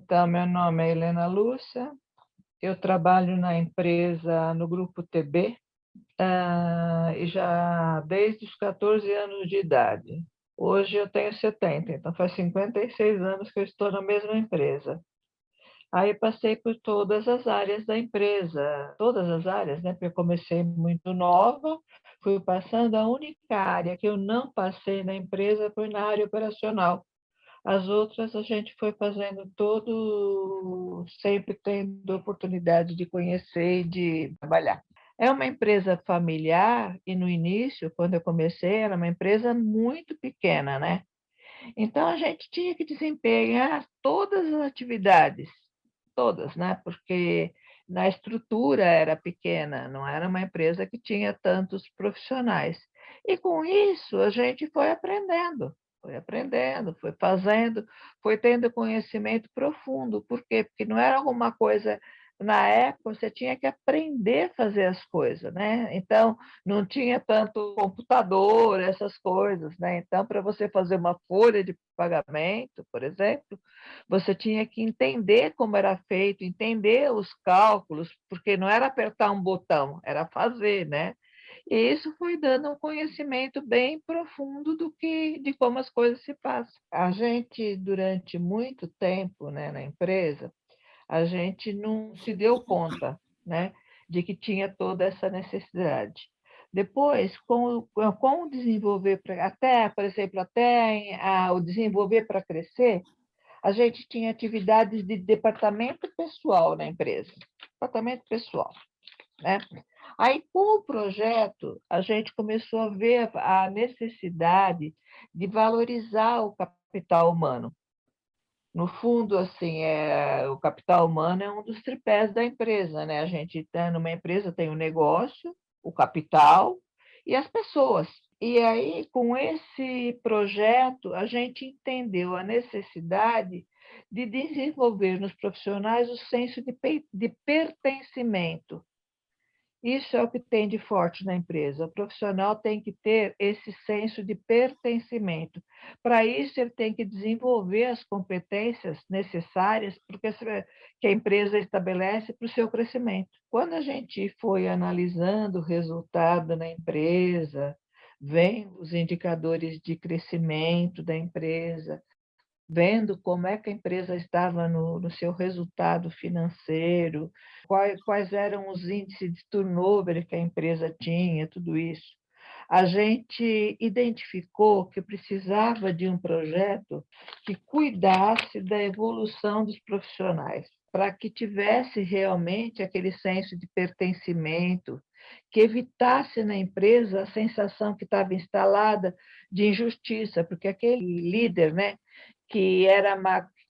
Então, meu nome é Helena Lúcia, eu trabalho na empresa no Grupo TB, e já desde os 14 anos de idade. Hoje eu tenho 70, então faz 56 anos que eu estou na mesma empresa. Aí passei por todas as áreas da empresa, todas as áreas, né? Porque eu comecei muito nova, fui passando. A única área que eu não passei na empresa foi na área operacional. As outras a gente foi fazendo todo, sempre tendo oportunidade de conhecer e de trabalhar. É uma empresa familiar e no início, quando eu comecei, era uma empresa muito pequena, né? Então a gente tinha que desempenhar todas as atividades, todas, né? Porque na estrutura era pequena, não era uma empresa que tinha tantos profissionais. E com isso a gente foi aprendendo, foi fazendo, foi tendo conhecimento profundo. Por quê? Porque não era alguma coisa. Na época, você tinha que aprender a fazer as coisas, né? Então, não tinha tanto computador, essas coisas, né? Então, para você fazer uma folha de pagamento, por exemplo, você tinha que entender como era feito, entender os cálculos, porque não era apertar um botão, era fazer, né? E isso foi dando um conhecimento bem profundo de como as coisas se passam. A gente, durante muito tempo, né, na empresa, a gente não se deu conta, né, de que tinha toda essa necessidade. Depois, com o desenvolver, até, por exemplo, o desenvolver para crescer, a gente tinha atividades de departamento pessoal na empresa, departamento pessoal, né? Aí, com o projeto, a gente começou a ver a necessidade de valorizar o capital humano. No fundo, assim, o capital humano é um dos tripés da empresa, né? A gente tá numa empresa tem o negócio, o capital e as pessoas. E aí, com esse projeto, a gente entendeu a necessidade de desenvolver nos profissionais o senso de pertencimento. Isso é o que tem de forte na empresa. O profissional tem que ter esse senso de pertencimento. Para isso, ele tem que desenvolver as competências necessárias que a empresa estabelece para o seu crescimento. Quando a gente foi analisando o resultado na empresa, vendo os indicadores de crescimento da empresa, vendo como é que a empresa estava no seu resultado financeiro, quais eram os índices de turnover que a empresa tinha, tudo isso. A gente identificou que precisava de um projeto que cuidasse da evolução dos profissionais, para que tivesse realmente aquele senso de pertencimento, que evitasse na empresa a sensação que estava instalada de injustiça, porque aquele líder, né, que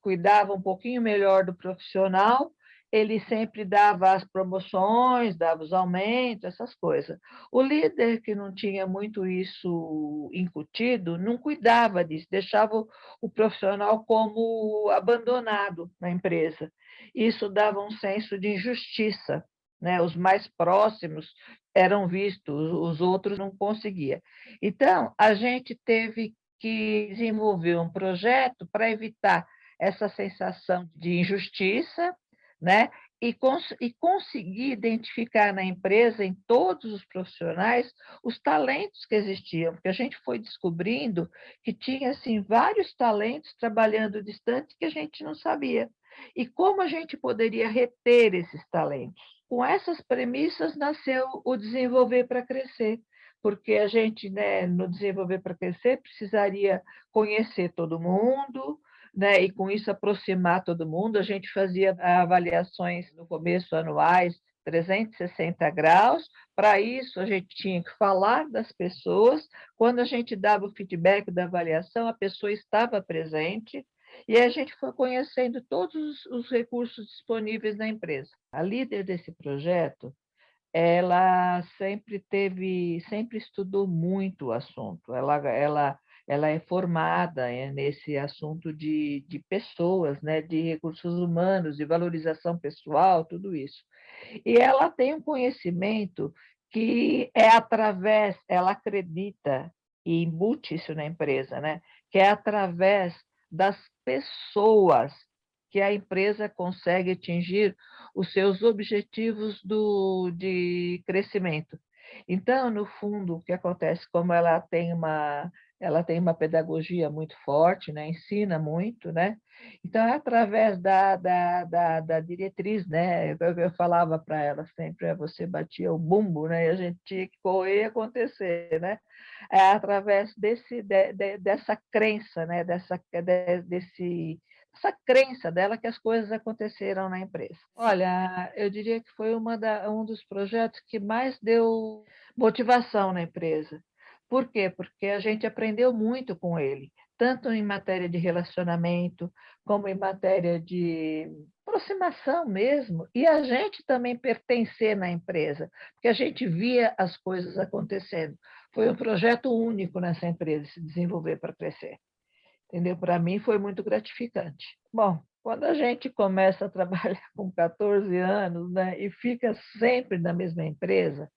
cuidava um pouquinho melhor do profissional, ele sempre dava as promoções, dava os aumentos, essas coisas. O líder que não tinha muito isso incutido, não cuidava disso, deixava o profissional como abandonado na empresa. Isso dava um senso de injustiça, né? Os mais próximos eram vistos, os outros não conseguiam. Então, a gente teve que desenvolver um projeto para evitar essa sensação de injustiça, né? E conseguir identificar na empresa, em todos os profissionais, os talentos que existiam, porque a gente foi descobrindo que tinha assim, vários talentos trabalhando distante que a gente não sabia. E como a gente poderia reter esses talentos? Com essas premissas nasceu o Desenvolver para Crescer, porque a gente, né, no Desenvolver para Crescer, precisaria conhecer todo mundo, né, e com isso aproximar todo mundo. A gente fazia avaliações no começo anuais, 360 graus. Para isso, a gente tinha que falar das pessoas. Quando a gente dava o feedback da avaliação, a pessoa estava presente, e a gente foi conhecendo todos os recursos disponíveis na empresa. A líder desse projeto, ela sempre estudou muito o assunto. Ela é formada nesse assunto de pessoas, né, de recursos humanos, de valorização pessoal, tudo isso. E ela tem um conhecimento que é através, ela acredita e embute isso na empresa, né, que é através das pessoas que a empresa consegue atingir os seus objetivos de crescimento. Então, no fundo, o que acontece, como ela tem uma pedagogia muito forte, né? Ensina muito, né? Então, é através da diretriz, né? Eu falava para ela sempre, você batia o bumbo, né? E a gente tinha que correr e acontecer, né? É através dessa crença, né? Essa crença dela que as coisas aconteceram na empresa. Olha, eu diria que foi um dos projetos que mais deu motivação na empresa. Por quê? Porque a gente aprendeu muito com ele, tanto em matéria de relacionamento, como em matéria de aproximação mesmo, e a gente também pertencer na empresa, porque a gente via as coisas acontecendo. Foi um projeto único nessa empresa se desenvolver para crescer. Entendeu? Para mim foi muito gratificante. Bom, quando a gente começa a trabalhar com 14 anos, né, e fica sempre na mesma empresa,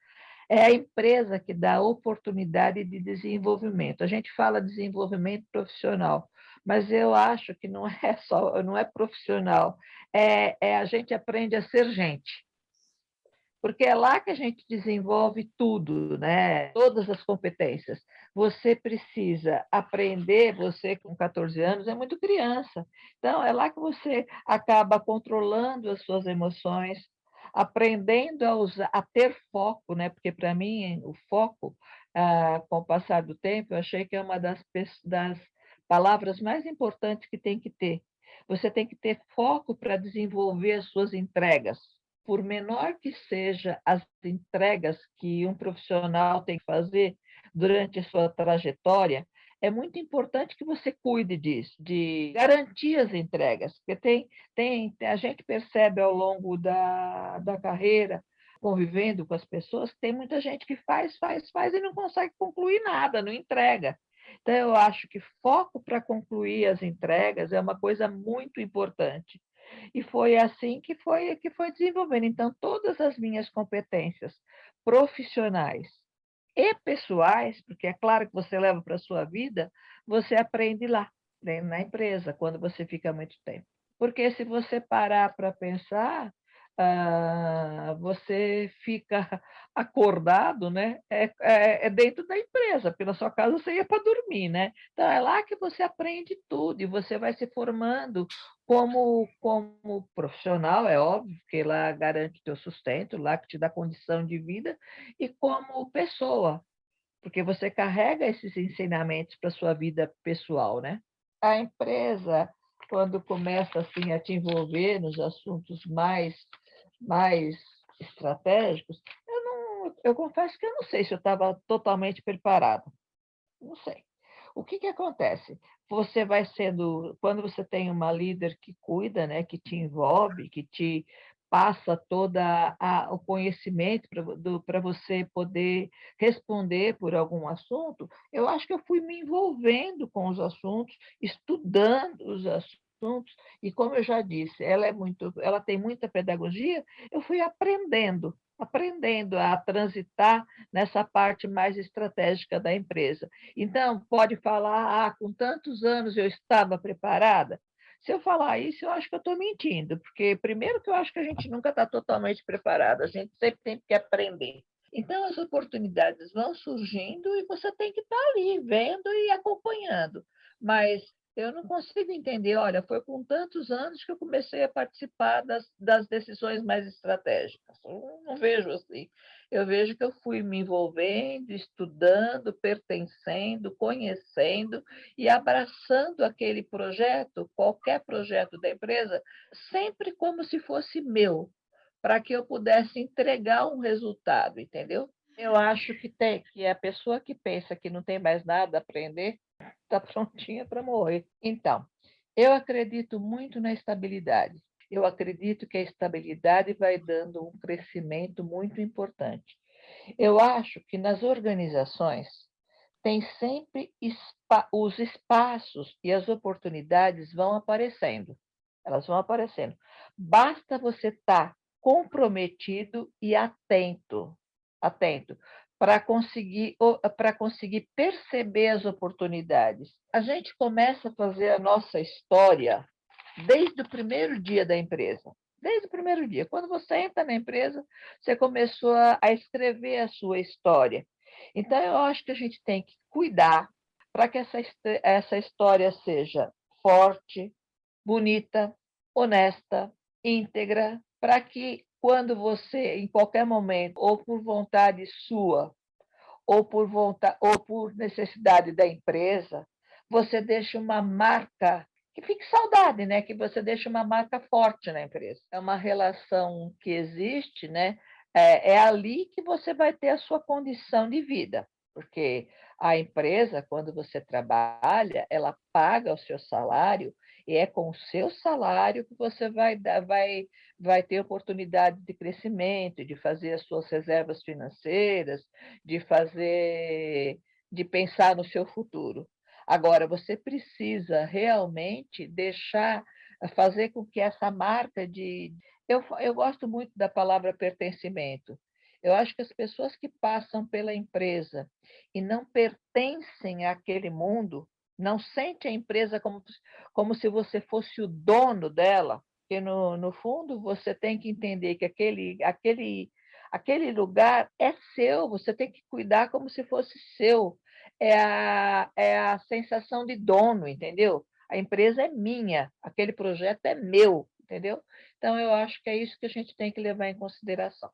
é a empresa que dá oportunidade de desenvolvimento. A gente fala desenvolvimento profissional, mas eu acho que não é profissional, a gente aprende a ser gente, porque é lá que a gente desenvolve tudo, né? Todas as competências. Você precisa aprender, você com 14 anos é muito criança, então é lá que você acaba controlando as suas emoções, aprendendo a ter foco, né? Porque para mim o foco, com o passar do tempo, eu achei que é uma das palavras mais importantes que tem que ter. Você tem que ter foco para desenvolver as suas entregas, por menor que seja as entregas que um profissional tem que fazer durante a sua trajetória, é muito importante que você cuide disso, de garantir as entregas, porque a gente percebe ao longo da carreira, convivendo com as pessoas, que tem muita gente que faz e não consegue concluir nada, não entrega. Então, eu acho que foco para concluir as entregas é uma coisa muito importante. E foi assim que foi desenvolvendo. Então, todas as minhas competências profissionais e pessoais, porque é claro que você leva para a sua vida, você aprende lá, né, na empresa, quando você fica muito tempo. Porque se você parar para pensar, você fica acordado, né? É dentro da empresa, pela sua casa você ia para dormir, né? Então é lá que você aprende tudo e você vai se formando como profissional, é óbvio, que lá garante teu sustento, lá que te dá condição de vida, e como pessoa, porque você carrega esses ensinamentos para a sua vida pessoal, né? A empresa, quando começa assim a te envolver nos assuntos mais estratégicos, eu confesso que eu não sei se eu estava totalmente preparada. Não sei. O que que acontece? Você vai sendo, quando você tem uma líder que cuida, né, que te envolve, que te passa toda o conhecimento para você poder responder por algum assunto, eu acho que eu fui me envolvendo com os assuntos, estudando os assuntos, e como eu já disse, ela tem muita pedagogia, eu fui aprendendo a transitar nessa parte mais estratégica da empresa. Então, pode falar, com tantos anos eu estava preparada. Se eu falar isso, eu acho que eu estou mentindo, porque, primeiro, que eu acho que a gente nunca está totalmente preparado, a gente sempre tem que aprender. Então, as oportunidades vão surgindo e você tem que estar ali, vendo e acompanhando. Mas eu não consigo entender, olha, foi com tantos anos que eu comecei a participar das decisões mais estratégicas. Eu não vejo assim. Eu vejo que eu fui me envolvendo, estudando, pertencendo, conhecendo e abraçando aquele projeto, qualquer projeto da empresa, sempre como se fosse meu, para que eu pudesse entregar um resultado, entendeu? Eu acho que a pessoa que pensa que não tem mais nada a aprender está prontinha para morrer. Então, eu acredito muito na estabilidade. Eu acredito que a estabilidade vai dando um crescimento muito importante. Eu acho que nas organizações tem sempre os espaços e as oportunidades vão aparecendo. Elas vão aparecendo. Basta você estar comprometido e atento para conseguir perceber as oportunidades. A gente começa a fazer a nossa história desde o primeiro dia da empresa. Desde o primeiro dia. Quando você entra na empresa, você começou a escrever a sua história. Então, eu acho que a gente tem que cuidar para que essa história seja forte, bonita, honesta, íntegra, para que quando você, em qualquer momento, ou por vontade sua, ou por vontade, ou por necessidade da empresa, você deixa uma marca que fique saudade, né? Que você deixa uma marca forte na empresa. É uma relação que existe, né? É ali que você vai ter a sua condição de vida, porque a empresa, quando você trabalha, ela paga o seu salário e é com o seu salário que você vai ter oportunidade de crescimento, de fazer as suas reservas financeiras, de fazer, de pensar no seu futuro. Agora, você precisa realmente fazer com que essa marca de. Eu gosto muito da palavra pertencimento. Eu acho que as pessoas que passam pela empresa e não pertencem àquele mundo, não sentem a empresa como se você fosse o dono dela, porque no fundo você tem que entender que aquele lugar é seu, você tem que cuidar como se fosse seu. É a sensação de dono, entendeu? A empresa é minha, aquele projeto é meu, entendeu? Então, eu acho que é isso que a gente tem que levar em consideração.